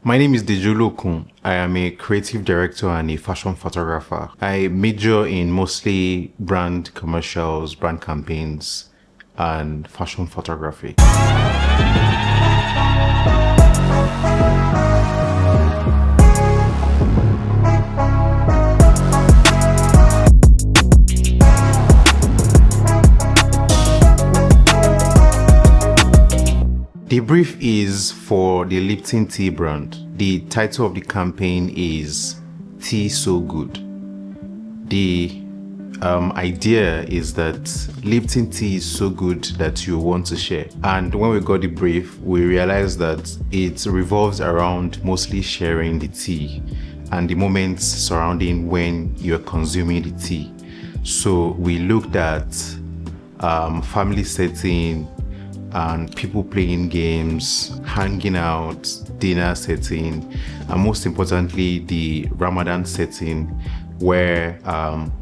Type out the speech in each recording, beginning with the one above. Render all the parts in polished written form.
My name is Dejulo Kun. I am a creative director and a fashion photographer. I major in mostly brand commercials, brand campaigns, and fashion photography. The brief is for the Lipton tea brand. The title of the campaign is Tea So Good. The idea is that Lipton tea is so good that you want to share. And when we got the brief, we realized that it revolves around mostly sharing the tea and the moments surrounding when you're consuming the tea. So we looked at family setting, and people playing games, hanging out, dinner setting, and most importantly, the Ramadan setting where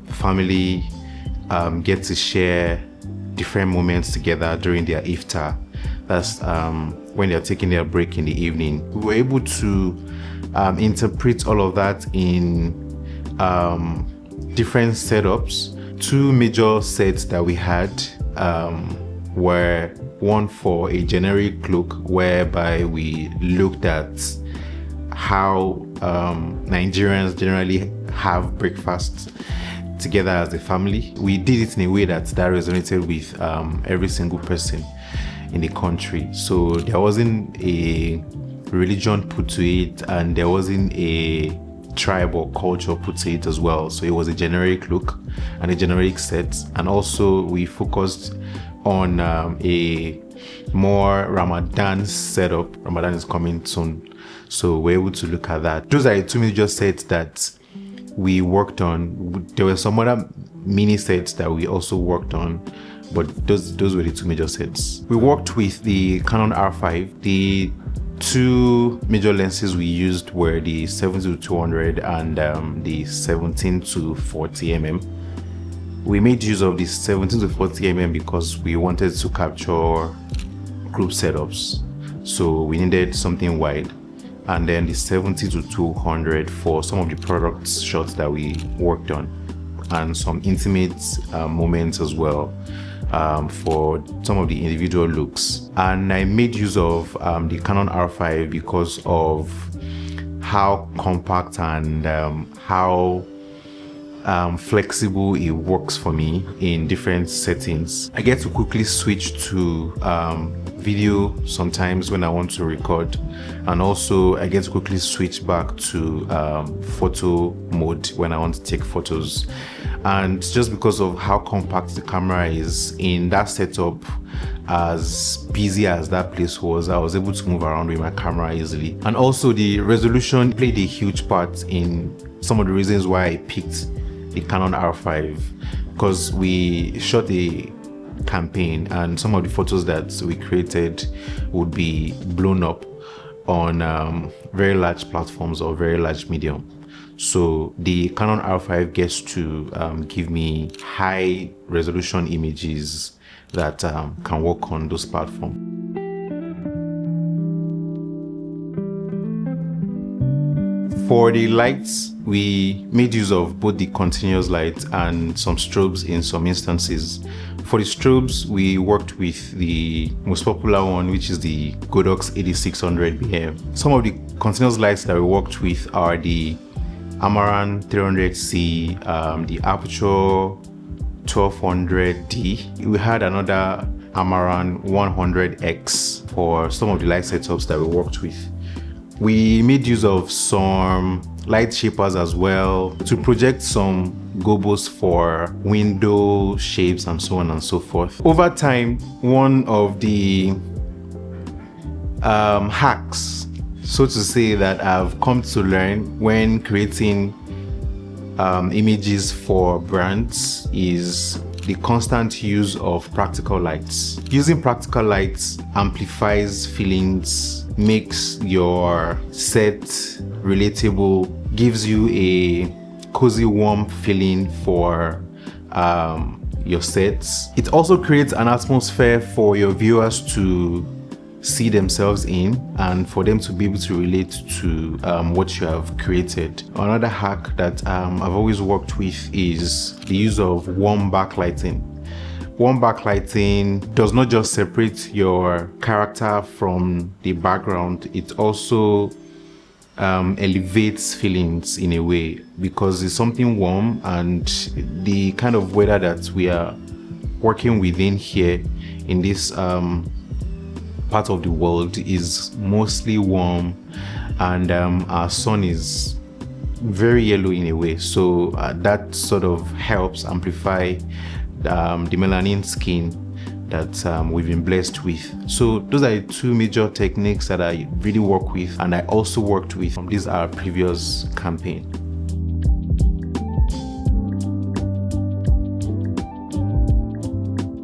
family get to share different moments together during their iftar. That's when they're taking their break in the evening. We were able to interpret all of that in different setups. Two major sets that we had were one for a generic look, whereby we looked at how Nigerians generally have breakfast together as a family. We did it in a way that resonated with every single person in the country. So there wasn't a religion put to it, and there wasn't a tribe or culture put to it as well. So it was a generic look and a generic set. And also we focused on a more Ramadan setup. Ramadan is coming soon, so we're able to look at that. Those are the two major sets that we worked on. There were some other mini sets that we also worked on, but those were the two major sets. We worked with the Canon R5. The two major lenses we used were the 70-200 and the 17-40mm. We made use of the 17-40mm because we wanted to capture group setups, so we needed something wide, and then the 70-200 for some of the product shots that we worked on, and some intimate moments as well for some of the individual looks. And I made use of the Canon R5 because of how compact and how flexible it works for me in different settings. I get to quickly switch to video sometimes when I want to record, and also I get to quickly switch back to photo mode when I want to take photos. And just because of how compact the camera is in that setup, as busy as that place was, I was able to move around with my camera easily. And also the resolution played a huge part in some of the reasons why I picked the Canon R5, because we shot a campaign and some of the photos that we created would be blown up on very large platforms or very large medium. So the Canon R5 gets to give me high resolution images that can work on those platforms. For the lights, we made use of both the continuous light and some strobes in some instances. For the strobes, we worked with the most popular one, which is the Godox 8600BM. Some of the continuous lights that we worked with are the Amaran 300C, the Aperture 1200D. We had another Amaran 100X for some of the light setups that we worked with. We made use of some light shapers as well to project some gobos for window shapes and so on and so forth. Over time, one of the hacks, so to say, that I've come to learn when creating images for brands is the constant use of practical lights. Using practical lights amplifies feelings, makes your set relatable, gives you a cozy, warm feeling for your sets. It also creates an atmosphere for your viewers to see themselves in, and for them to be able to relate to what you have created. Another hack that I've always worked with is the use of warm backlighting. Warm backlighting does not just separate your character from the background, it also elevates feelings in a way, because it's something warm, and the kind of weather that we are working within here in this part of the world is mostly warm, and our sun is very yellow in a way, so that sort of helps amplify the melanin skin that we've been blessed with. So those are the two major techniques that I really work with, and I also worked with from this our previous campaign.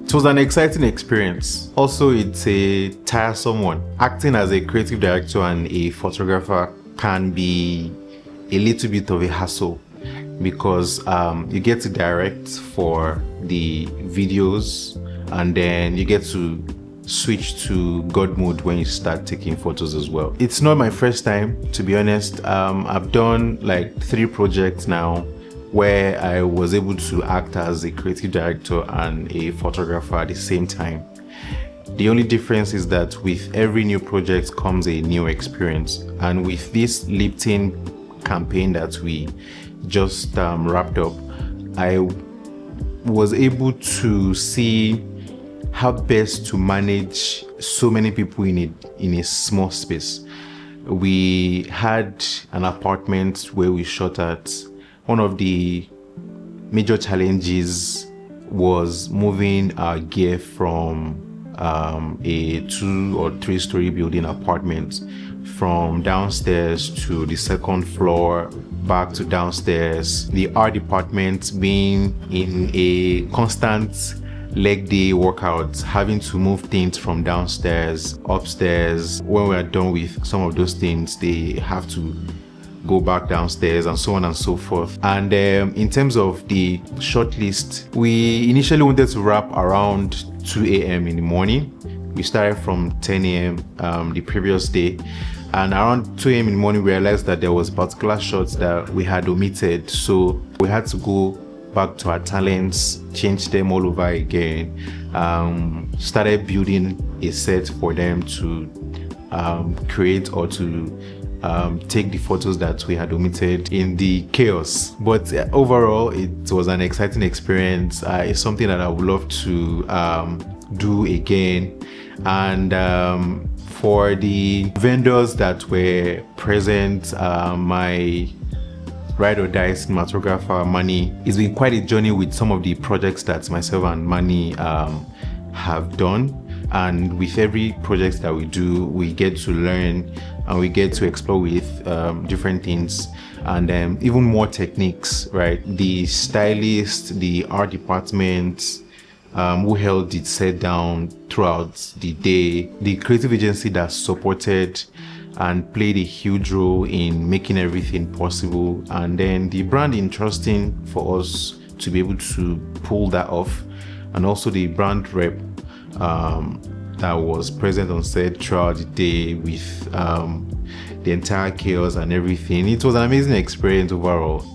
It was an exciting experience. Also, it's a tiresome one. Acting as a creative director and a photographer can be a little bit of a hassle, because you get to direct for the videos, and then you get to switch to God mode when you start taking photos as well. It's not my first time, to be honest. I've done like 3 projects now where I was able to act as a creative director and a photographer at the same time. The only difference is that with every new project comes a new experience, and with this Lipton campaign that we just wrapped up, I was able to see how best to manage so many people in a small space. We had an apartment where we shot at. One of the major challenges was moving our gear from a 2 or 3 story building apartment from downstairs to the 2nd floor, back to downstairs. The art department being in a constant leg day workouts, having to move things from downstairs upstairs. When we are done with some of those things, they have to go back downstairs, and so on and so forth. And in terms of the shortlist, we initially wanted to wrap around 2 a.m. in the morning. We started from 10 a.m. The previous day, and around 2 a.m. in the morning we realized that there was particular shots that we had omitted, so we had to go back to our talents, change them all over again, started building a set for them to create or to take the photos that we had omitted in the chaos. But overall, it was an exciting experience. It's something that I would love to do again. And for the vendors that were present, my ride or die cinematographer Manny, it's been quite a journey with some of the projects that myself and Manny have done. And with every project that we do, we get to learn and we get to explore with different things, and even more techniques, right? The stylist, the art department, who held it set down throughout the day, the creative agency that supported and played a huge role in making everything possible, and then the brand entrusting for us to be able to pull that off, and also the brand rep that was present on set throughout the day with the entire chaos and everything. It was an amazing experience overall.